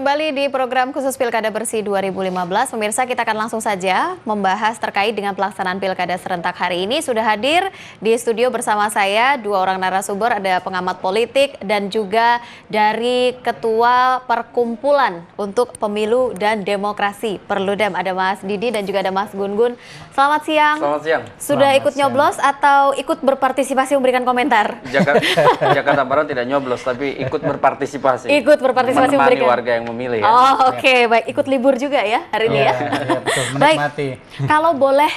kembali di program khusus Pilkada Bersih 2015. Pemirsa, kita akan langsung saja membahas terkait dengan pelaksanaan Pilkada serentak hari ini. Sudah hadir di studio bersama saya dua orang narasumber, ada pengamat politik dan juga dari Ketua Perkumpulan untuk Pemilu dan Demokrasi Perludem. Ada Mas Didi dan juga ada Mas Gun-Gun. Selamat siang. Selamat siang. Sudah ikut nyoblos atau ikut berpartisipasi memberikan komentar? Jakarta Barat tidak nyoblos, tapi ikut berpartisipasi. Ikut berpartisipasi menemani memberikan warga yang memilih. Ya. Oh, oke. Baik, ikut libur juga ya hari ini ya. Iya, betul, Baik, menikmati. kalau boleh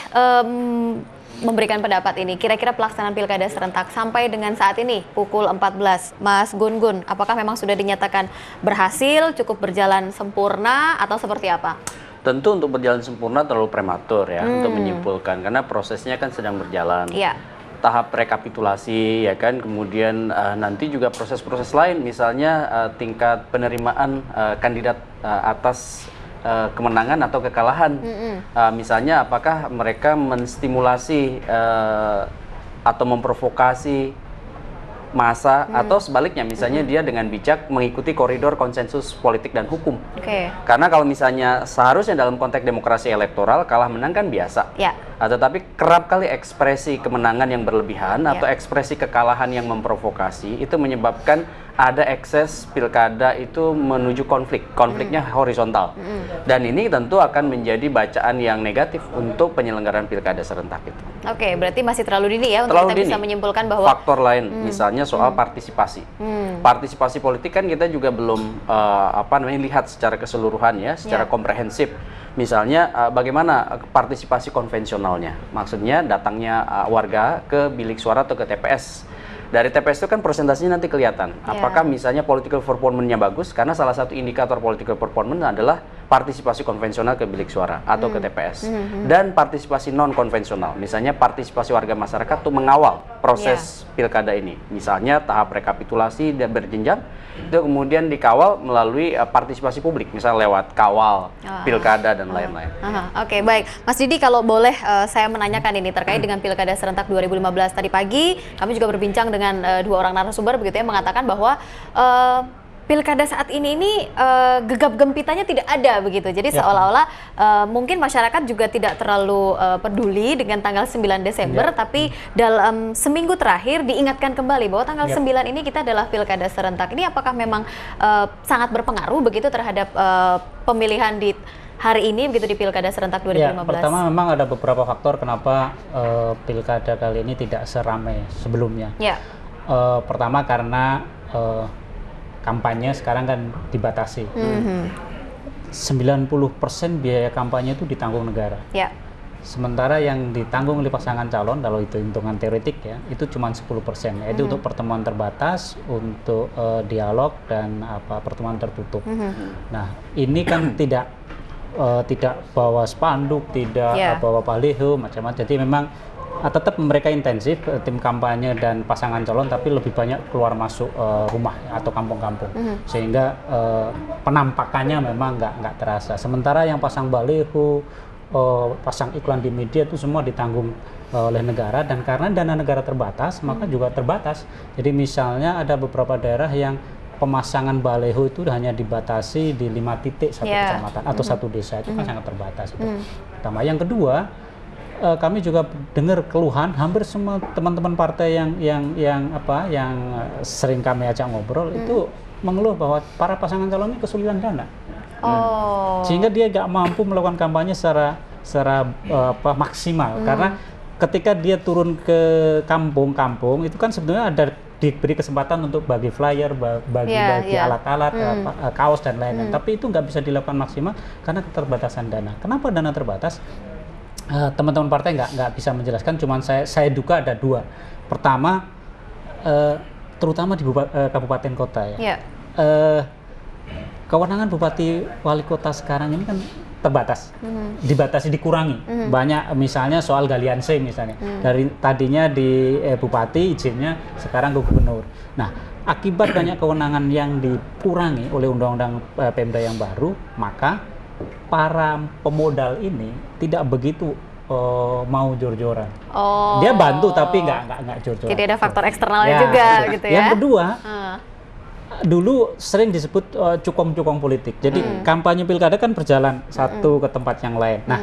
memberikan pendapat ini, kira-kira pelaksanaan Pilkada serentak sampai dengan saat ini pukul 14, Mas Gun-Gun, apakah memang sudah dinyatakan berhasil, cukup berjalan sempurna atau seperti apa? Tentu untuk berjalan sempurna terlalu prematur ya untuk menyimpulkan, karena prosesnya kan sedang berjalan. Iya. Tahap rekapitulasi ya kan, kemudian nanti juga proses-proses lain, misalnya tingkat penerimaan kandidat atas kemenangan atau kekalahan. Misalnya apakah mereka menstimulasi atau memprovokasi massa atau sebaliknya, misalnya dia dengan bijak mengikuti koridor konsensus politik dan hukum. Karena kalau misalnya seharusnya dalam konteks demokrasi elektoral kalah menang kan biasa. Ya. Tetapi kerap kali ekspresi kemenangan yang berlebihan atau ekspresi kekalahan yang memprovokasi itu menyebabkan ada ekses pilkada itu menuju konfliknya horizontal. Dan ini tentu akan menjadi bacaan yang negatif untuk penyelenggaraan pilkada serentak itu. Oke, berarti masih terlalu dini ya untuk Terlalu kita dini. bisa menyimpulkan bahwa Faktor lain, misalnya soal partisipasi. Partisipasi politik kan kita juga belum lihat secara keseluruhan ya, secara komprehensif. Misalnya bagaimana partisipasi konvensionalnya, maksudnya datangnya warga ke bilik suara atau ke TPS. Dari TPS itu kan presentasinya nanti kelihatan. Apakah misalnya political performance-nya bagus, karena salah satu indikator political performance adalah partisipasi konvensional ke bilik suara atau ke TPS. Dan partisipasi non konvensional, misalnya partisipasi warga masyarakat untuk mengawal proses pilkada ini. Misalnya tahap rekapitulasi dan berjenjang, itu kemudian dikawal melalui partisipasi publik, misalnya lewat kawal pilkada dan lain-lain. Oke, baik. Mas Didi, kalau boleh saya menanyakan ini terkait dengan Pilkada Serentak 2015. Tadi pagi kami juga berbincang dengan dua orang narasumber begitu ya, mengatakan bahwa pilkada saat ini gegap gempitanya tidak ada begitu. Jadi seolah-olah mungkin masyarakat juga tidak terlalu peduli dengan tanggal 9 Desember, tapi dalam seminggu terakhir diingatkan kembali bahwa tanggal 9 ini kita adalah pilkada serentak. Ini apakah memang sangat berpengaruh begitu terhadap pemilihan di hari ini begitu di Pilkada Serentak 2015? Ya, pertama memang ada beberapa faktor kenapa pilkada kali ini tidak seramai sebelumnya. Pertama karena kampanye sekarang kan dibatasi. 90% biaya kampanye itu ditanggung negara. Sementara yang ditanggung oleh pasangan calon, kalau itu hitungan teoretik ya, itu cuma 10%, yaitu untuk pertemuan terbatas, untuk dialog dan pertemuan tertutup. Nah, ini kan tidak bawa spanduk, tidak bawa baliho, macam-macam. Jadi memang tetap mereka intensif, tim kampanye dan pasangan calon, tapi lebih banyak keluar masuk rumah atau kampung-kampung, sehingga penampakannya memang nggak terasa. Sementara yang pasang baliho, pasang iklan di media itu semua ditanggung oleh negara, dan karena dana negara terbatas, maka juga terbatas. Jadi misalnya ada beberapa daerah yang pemasangan baliho itu hanya dibatasi di 5 titik satu kecamatan atau satu desa, itu kan sangat terbatas. Pertama. Yang kedua, kami juga dengar keluhan hampir semua teman-teman partai yang sering kami ajak ngobrol itu mengeluh bahwa para pasangan calon ini kesulitan dana. Sehingga dia nggak mampu melakukan kampanye secara maksimal, karena ketika dia turun ke kampung-kampung itu kan sebenarnya ada diberi kesempatan untuk bagi flyer, bagi alat-alat, kaos dan lain-lain. Tapi itu nggak bisa dilakukan maksimal karena keterbatasan dana. Kenapa dana terbatas? Teman-teman partai nggak bisa menjelaskan. Cuman saya duga ada dua. Pertama, terutama di kabupaten kota ya. Kewenangan bupati wali kota sekarang ini kan terbatas, dibatasi, dikurangi. Banyak misalnya soal galian C misalnya, dari tadinya di bupati izinnya sekarang ke gubernur. Nah, akibat banyak kewenangan yang dikurangi oleh undang-undang Pemda yang baru, maka para pemodal ini tidak begitu mau jor-joran. Dia bantu tapi nggak jor-joran. Jadi ada faktor eksternalnya juga gitu ya. Yang kedua, dulu sering disebut cukong-cukong politik. Jadi kampanye pilkada kan berjalan satu ke tempat yang lain. Nah,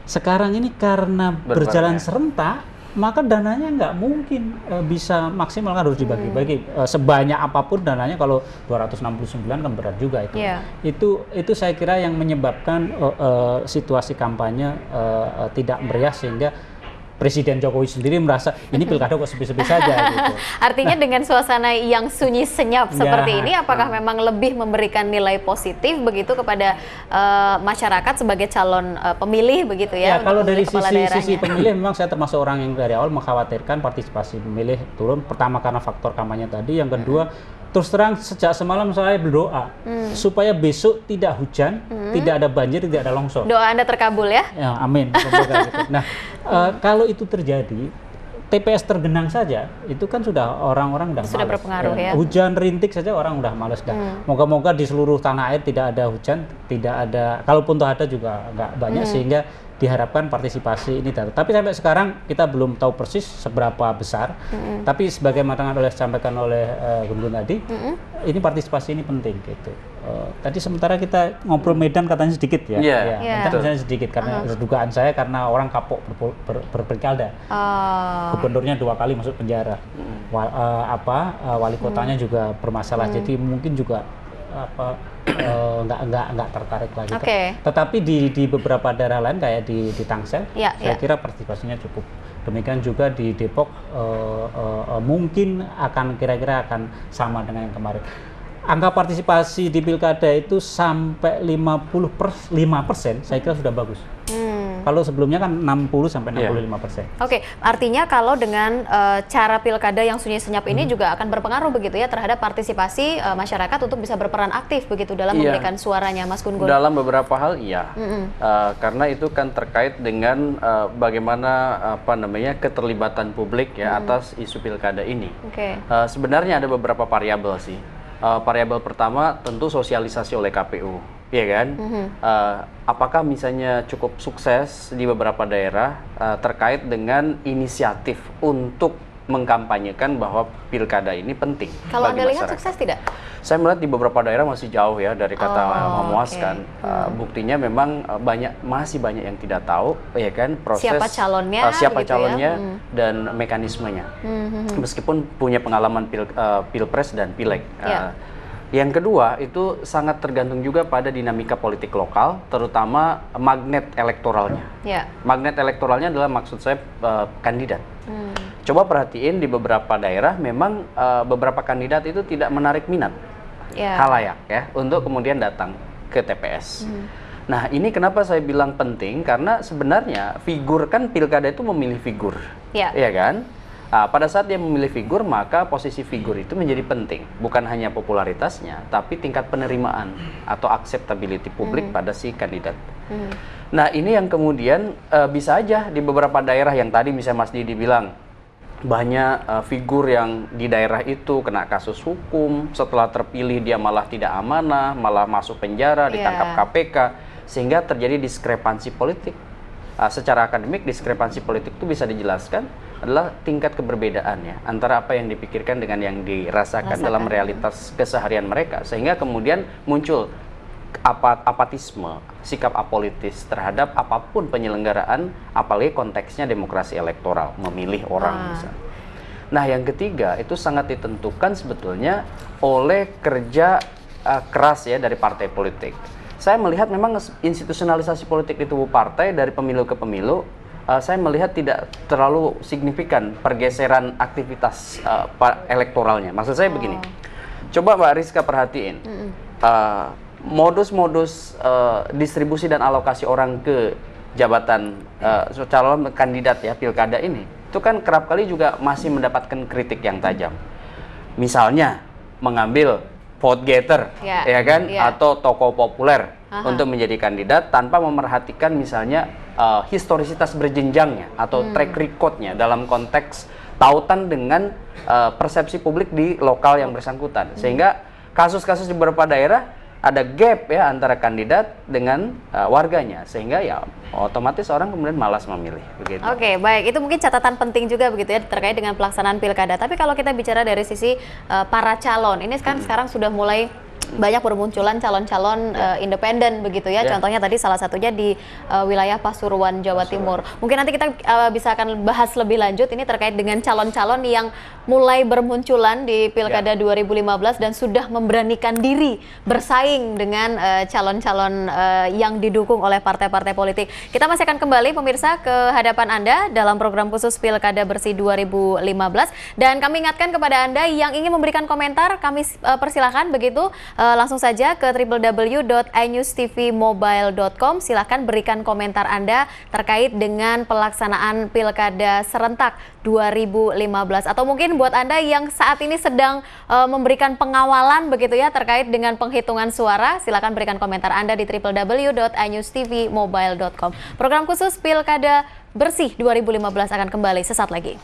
sekarang ini karena berjalan serentak, maka dananya nggak mungkin bisa maksimal, kan harus dibagi-bagi. Sebanyak apapun dananya, kalau 269 kan berat juga itu. Itu saya kira yang menyebabkan situasi kampanye tidak meriah, sehingga Presiden Jokowi sendiri merasa ini pilkada kok sepi-sepi saja gitu. Artinya dengan suasana yang sunyi senyap seperti ini, apakah memang lebih memberikan nilai positif begitu kepada masyarakat sebagai calon pemilih begitu ya? Kalau dari sisi pemilih, memang saya termasuk orang yang dari awal mengkhawatirkan partisipasi pemilih turun. Pertama karena faktor kampanye tadi, yang kedua terus terang sejak semalam saya berdoa supaya besok tidak hujan, tidak ada banjir, tidak ada longsor. Doa Anda terkabul ya? Ya, amin. Nah, kalau itu terjadi, TPS tergenang saja, itu kan sudah orang-orang sudah malas. Berpengaruh ya. Hujan rintik saja orang udah malas dah. Moga-moga di seluruh tanah air tidak ada hujan, tidak ada, kalaupun tuh ada juga nggak banyak, sehingga diharapkan partisipasi ini datang. Tapi sampai sekarang kita belum tahu persis seberapa besar. Tapi sebagaimana disampaikan oleh Gun-Gun tadi, ini partisipasi ini penting gitu. Tadi sementara kita ngobrol Medan katanya sedikit ya. Medan katanya sedikit karena dugaan saya karena orang kapok berpilkada. Gubernurnya 2 kali masuk penjara. Wali kotanya juga bermasalah. Jadi mungkin juga nggak tertarik lagi. Tetapi di beberapa daerah lain kayak di Tangsel, saya kira partisipasinya cukup. Demikian juga di Depok mungkin akan kira-kira akan sama dengan yang kemarin. Angka partisipasi di pilkada itu sampai 55%, saya kira sudah bagus. Kalau sebelumnya kan 60-65%. Oke, artinya kalau dengan cara pilkada yang sunyi senyap ini juga akan berpengaruh begitu ya terhadap partisipasi masyarakat untuk bisa berperan aktif begitu dalam memberikan suaranya, Mas Gun-Gun? Dalam beberapa hal iya, karena itu kan terkait dengan bagaimana keterlibatan publik ya atas isu pilkada ini. Sebenarnya ada beberapa variabel sih. Variabel pertama tentu sosialisasi oleh KPU, ya kan? Apakah misalnya cukup sukses di beberapa daerah terkait dengan inisiatif untuk mengkampanyekan bahwa pilkada ini penting. Kalau Anda lihat sukses tidak? Saya melihat di beberapa daerah masih jauh ya dari kata memuaskan. Buktinya memang masih banyak yang tidak tahu, ya kan, proses siapa calonnya dan mekanismenya. Meskipun punya pengalaman pilpres dan pileg. Yang kedua itu sangat tergantung juga pada dinamika politik lokal, terutama magnet elektoralnya. Magnet elektoralnya adalah maksud saya kandidat. Coba perhatiin di beberapa daerah memang beberapa kandidat itu tidak menarik minat khalayak ya untuk kemudian datang ke TPS. Nah ini kenapa saya bilang penting, karena sebenarnya figur kan pilkada itu memilih figur, ya kan? Pada saat dia memilih figur, maka posisi figur itu menjadi penting. Bukan hanya popularitasnya, tapi tingkat penerimaan atau acceptability publik pada si kandidat. Nah ini yang kemudian bisa aja di beberapa daerah yang tadi misalnya Mas Didi bilang, banyak figur yang di daerah itu kena kasus hukum, setelah terpilih dia malah tidak amanah, malah masuk penjara, ditangkap KPK, sehingga terjadi diskrepansi politik. Secara akademik, diskrepansi politik itu bisa dijelaskan adalah tingkat keberbedaannya antara apa yang dipikirkan dengan yang dirasakan dalam realitas keseharian mereka, sehingga kemudian muncul apatisme, sikap apolitis terhadap apapun penyelenggaraan, apalagi konteksnya demokrasi elektoral, memilih orang misalnya. Nah yang ketiga itu sangat ditentukan sebetulnya oleh kerja keras ya dari partai politik. Saya melihat memang institusionalisasi politik di tubuh partai dari pemilu ke pemilu, saya melihat tidak terlalu signifikan pergeseran aktivitas elektoralnya. Maksud saya begini, coba Mbak Rizka perhatiin, modus-modus distribusi dan alokasi orang ke jabatan calon kandidat ya pilkada ini, itu kan kerap kali juga masih mendapatkan kritik yang tajam. Misalnya mengambil vote getter, ya kan, atau tokoh populer untuk menjadi kandidat tanpa memerhatikan misalnya historisitas berjenjangnya atau track recordnya dalam konteks tautan dengan persepsi publik di lokal yang bersangkutan. Sehingga kasus-kasus di beberapa daerah ada gap ya antara kandidat dengan warganya, sehingga ya otomatis orang kemudian malas memilih begitu. Oke, baik, itu mungkin catatan penting juga begitu ya terkait dengan pelaksanaan pilkada. Tapi kalau kita bicara dari sisi para calon, ini kan sekarang sudah mulai banyak bermunculan calon-calon independen begitu ya. Contohnya tadi salah satunya di wilayah Pasuruan, Jawa Timur. Mungkin nanti kita bisa akan bahas lebih lanjut ini terkait dengan calon-calon yang mulai bermunculan di Pilkada 2015 dan sudah memberanikan diri bersaing dengan calon-calon yang didukung oleh partai-partai politik. Kita masih akan kembali pemirsa ke hadapan Anda dalam program khusus Pilkada Bersih 2015, dan kami ingatkan kepada Anda yang ingin memberikan komentar, kami persilahkan begitu. Langsung saja ke www.inewstvmobile.com. Silahkan berikan komentar Anda terkait dengan pelaksanaan Pilkada serentak 2015. Atau mungkin buat Anda yang saat ini sedang memberikan pengawalan begitu ya terkait dengan penghitungan suara, silahkan berikan komentar Anda di www.inewstvmobile.com. Program khusus Pilkada Bersih 2015 akan kembali sesaat lagi.